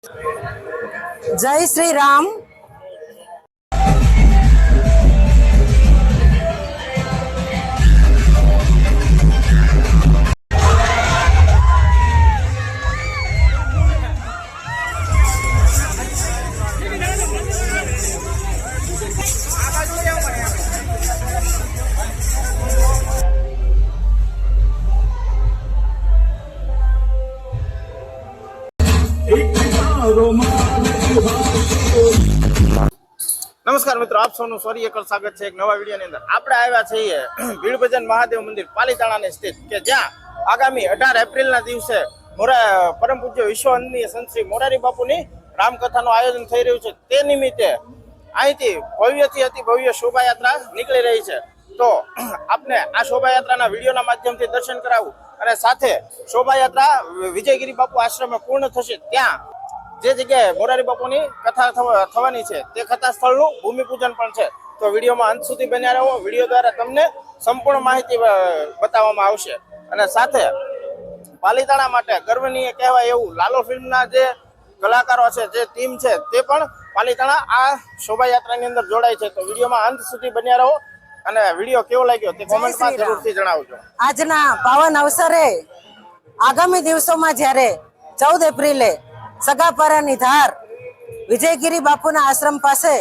जय श्री राम। નમસ્કાર મિત્રો, આપ સૌનું સોરી એકર સ્વાગત છે એક નવા વિડીયોની અંદર। આપણે આવ્યા છીએ ભીડ ભજન મહાદેવ મંદિર પાલીતાણાની સ્થિત કે જ્યાં આગામી 18 એપ્રિલના દિવસે પરમ પૂજ્ય વિશ્વ વંદનીય સંત શ્રી મોરારી બાપુની રામકથાનું આયોજન થઈ રહ્યું છે। તે નિમિત્તે અહીંથી ભવ્યથી અતિ ભવ્ય શોભાયાત્રા નીકળી રહી છે। તો આપને આ શોભાયાત્રાના વિડીયોના માધ્યમથી દર્શન કરાવું અને સાથે શોભાયાત્રા વિજયગીરી બાપુ આશ્રમે પૂર્ણ થશે ત્યાં જે જગ્યાએ મોરારી બાપુની કથા થવાની છે તે કથા સ્થળનું ભૂમિપૂજન પણ છે। તો વિડીયોમાં અંત સુધી બન્યા રહો। વિડીયો દ્વારા તમને સંપૂર્ણ માહિતી બતાવવામાં આવશે અને સાથે પાલીતાણા માટે ગર્વનીય કહેવાય એવું લાલો ફિલ્મના જે કલાકારો છે, જે ટીમ છે, તે પણ પાલીતાણા આ શોભાયાત્રાની અંદર જોડાય છે। તો વિડીયોમાં અંત સુધી બન્યા રહો અને વિડીયો કેવો લાગ્યો તે કોમેન્ટમાં જરૂરથી જણાવજો। આજના પાવન અવસરે આગામી દિવસોમાં જ્યારે 14 એપ્રિલે સગાપરાની ધાર વિજયગીરી બાપુના આશ્રમ પાસે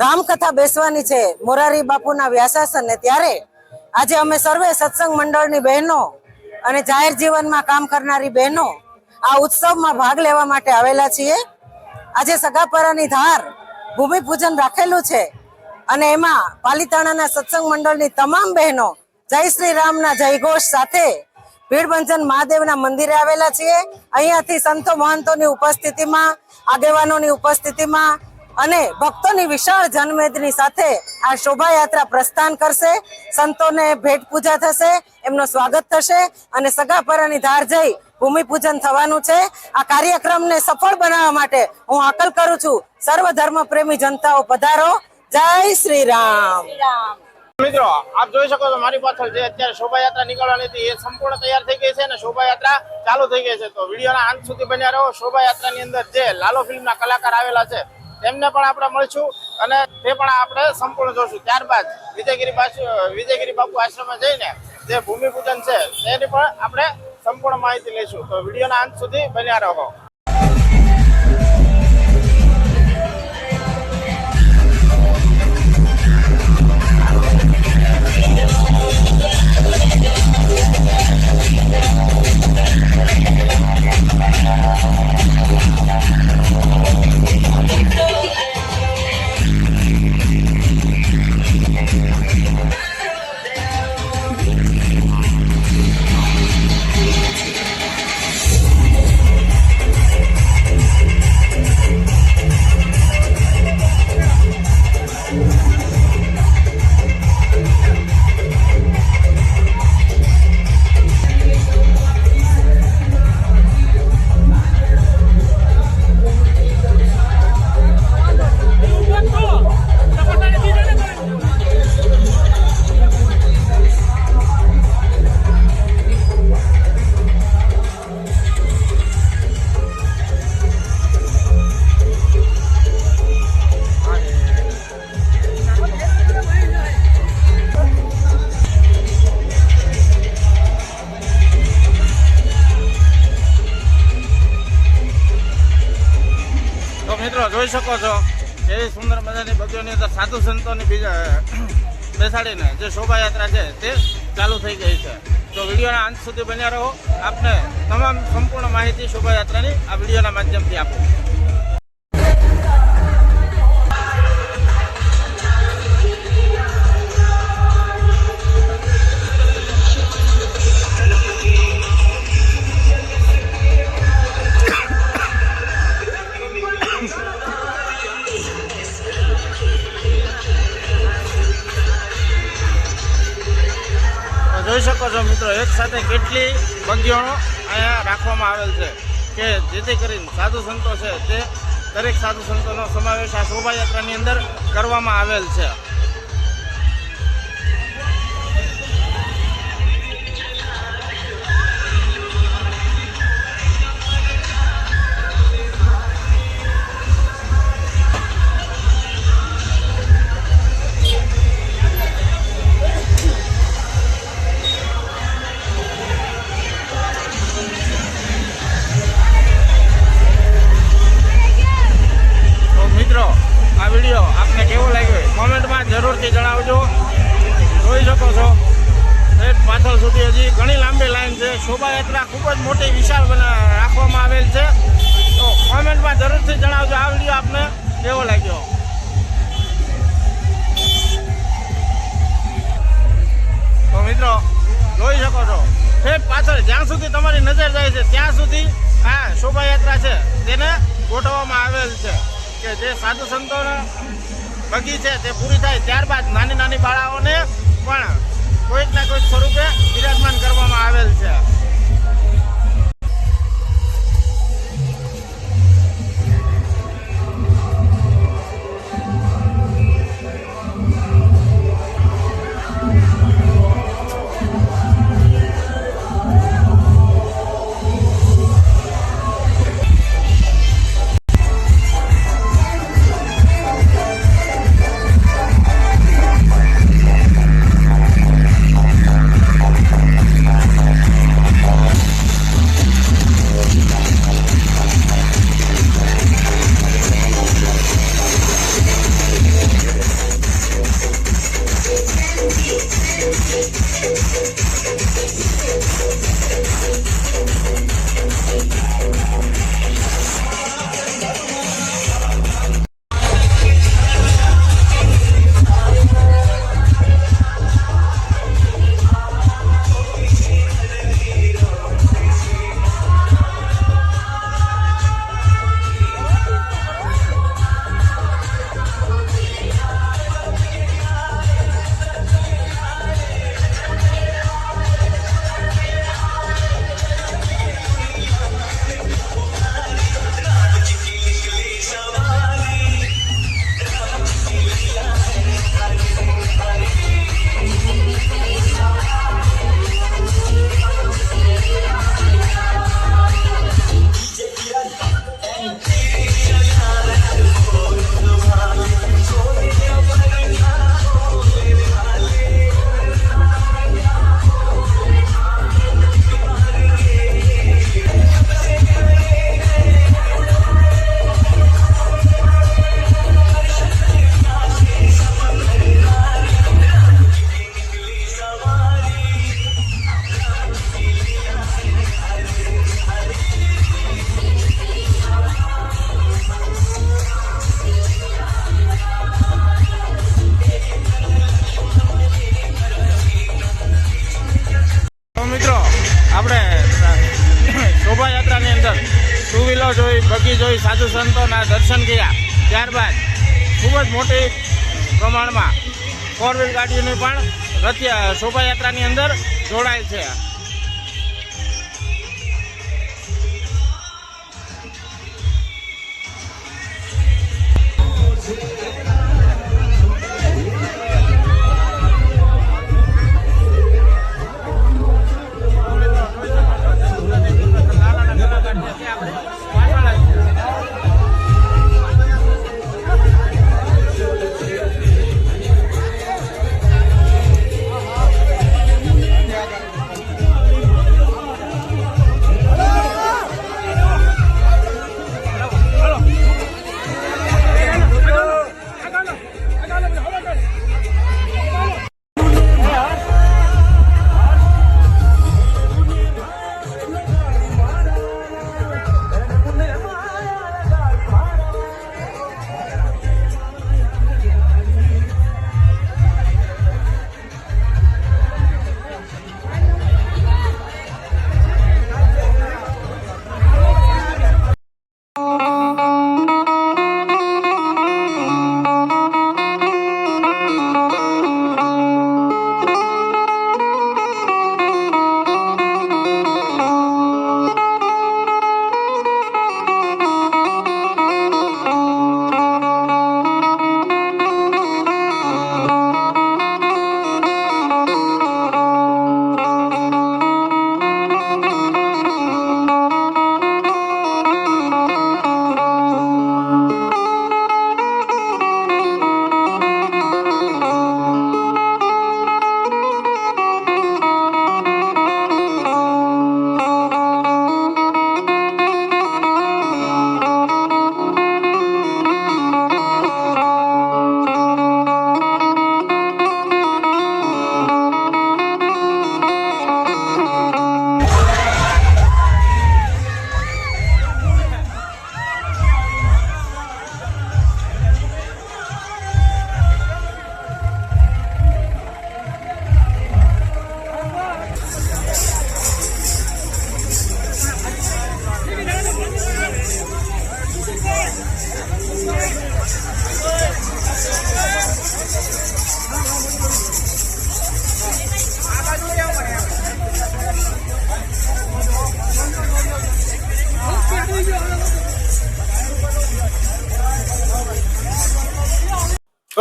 રામકથા બેસવાની છે મોરારી બાપુના વ્યાસાસને, ત્યારે આજે અમે સર્વે સત્સંગ મંડળની બહેનો અને જાહેર જીવનમાં કામ કરનારી બહેનો આ ઉત્સવમાં ભાગ લેવા માટે આવેલા છીએ। આજે સગાપરાની ધાર ભૂમિપૂજન રાખેલું છે અને એમાં પાલીતાણાના સત્સંગ મંડળની તમામ બહેનો જય શ્રી રામના જયઘોષ સાથે ભીડભંજન મહાદેવના મંદિરે આવેલા છીએ। અહીંયાથી સંતો મહંતોની ઉપસ્થિતિમાં, આગેવાનોની ઉપસ્થિતિમાં અને ભક્તોની વિશાળ જનમેદની સાથે આ શોભાયાત્રા પ્રસ્થાન કરશે। સંતોને ભેટ પૂજા થશે, એમનું સ્વાગત થશે અને સગાપરાની ધાર જઈ ભૂમિપૂજન થવાનું છે। આ કાર્યક્રમને સફળ બનાવવા માટે હું હાકલ કરું છું, સર્વ ધર્મ પ્રેમી જનતાઓ પધારો। જય શ્રી રામ। મિત્રો, આપ જોઈ શકો છો મારી પાછળ જે અત્યારે શોભાયાત્રા નીકળવાની હતી એ સંપૂર્ણ તૈયાર થઈ ગઈ છે અને શોભાયાત્રા ચાલુ થઈ ગઈ છે। તો વિડીયોના અંત સુધી બન્યા રહો। શોભાયાત્રાની અંદર જે લાલો ફિલ્મના કલાકાર આવેલા છે તેમને પણ આપણે મળશું અને તે પણ આપણે સંપૂર્ણ જોશું। ત્યારબાદ વિજયગીરી બાપુ આશ્રમે જઈને જે ભૂમિપૂજન છે તેની પણ આપણે સંપૂર્ણ માહિતી લઈશું। તો વિડીયોના અંત સુધી બન્યા રહો। મિત્રો જોઈ શકો છો કેવી સુંદર મજાની બગીઓની અંદર સાધુ સંતોની બેસાડીને જે શોભાયાત્રા છે તે ચાલુ થઈ ગઈ છે। તો વિડીયોના અંત સુધી બન્યા રહો। આપને તમામ સંપૂર્ણ માહિતી શોભાયાત્રાની આ વિડીયોના માધ્યમથી આપું। જોઈ શકો છો મિત્રો, એક સાથે કેટલી બગીઓનો અહીંયા રાખવામાં આવેલ છે કે જેથી કરીને સાધુ સંતો છે તે દરેક સાધુ સંતોનો સમાવેશ આ શોભાયાત્રાની અંદર કરવામાં આવેલ છે। શોભાયાત્રા ખૂબ જ મોટી વિશાળ રાખવામાં આવેલ છે. તો કોમેન્ટમાં જરૂરથી જણાવજો આ વિડીયો આપને કેવો લાગ્યો. તો મિત્રો જોઈ શકો છો ઠેઠ પાછળ જ્યાં સુધી તમારી નજર જાય છે ત્યાં સુધી આ શોભાયાત્રા છે તેને ગોઠવવામાં આવેલ છે કે જે સાધુ સંતોનો બગી છે તે પૂરી થાય ત્યારબાદ નાની નાની બાળાઓને પણ કોઈક ના કોઈક સ્વરૂપે બિરાજમાન કરવામાં આવેલ છે. શોભાયાત્રાની અંદર ટુ વ્હીલર જોઈ, બગી જોઈ, સાધુ સંતોના દર્શન કર્યા. ત્યારબાદ ખૂબ જ મોટી પ્રમાણમાં ફોર વ્હીલ ગાડીઓની પણ શોભાયાત્રાની અંદર જોડાય છે.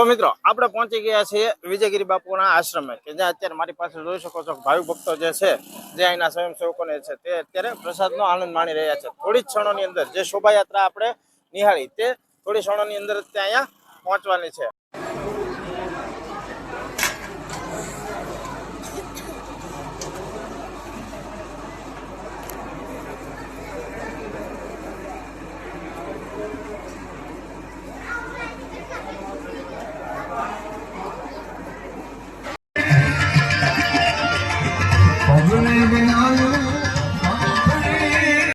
તો મિત્રો આપણે પહોંચી ગયા છીએ વિજયગીરી બાપુના આશ્રમે કે જ્યાં અત્યારે મારી પાસે જોઈ શકો છો કે ભાવિક ભક્તો જે છે જે અહીંના સ્વયંસેવકોને છે તે અત્યારે પ્રસાદનો આનંદ માણી રહ્યા છે. થોડી જ ક્ષણોની અંદર જે શોભાયાત્રા આપણે નિહાળી તે થોડી ક્ષણોની અંદર ત્યાં અહીંયા પહોંચવાની છે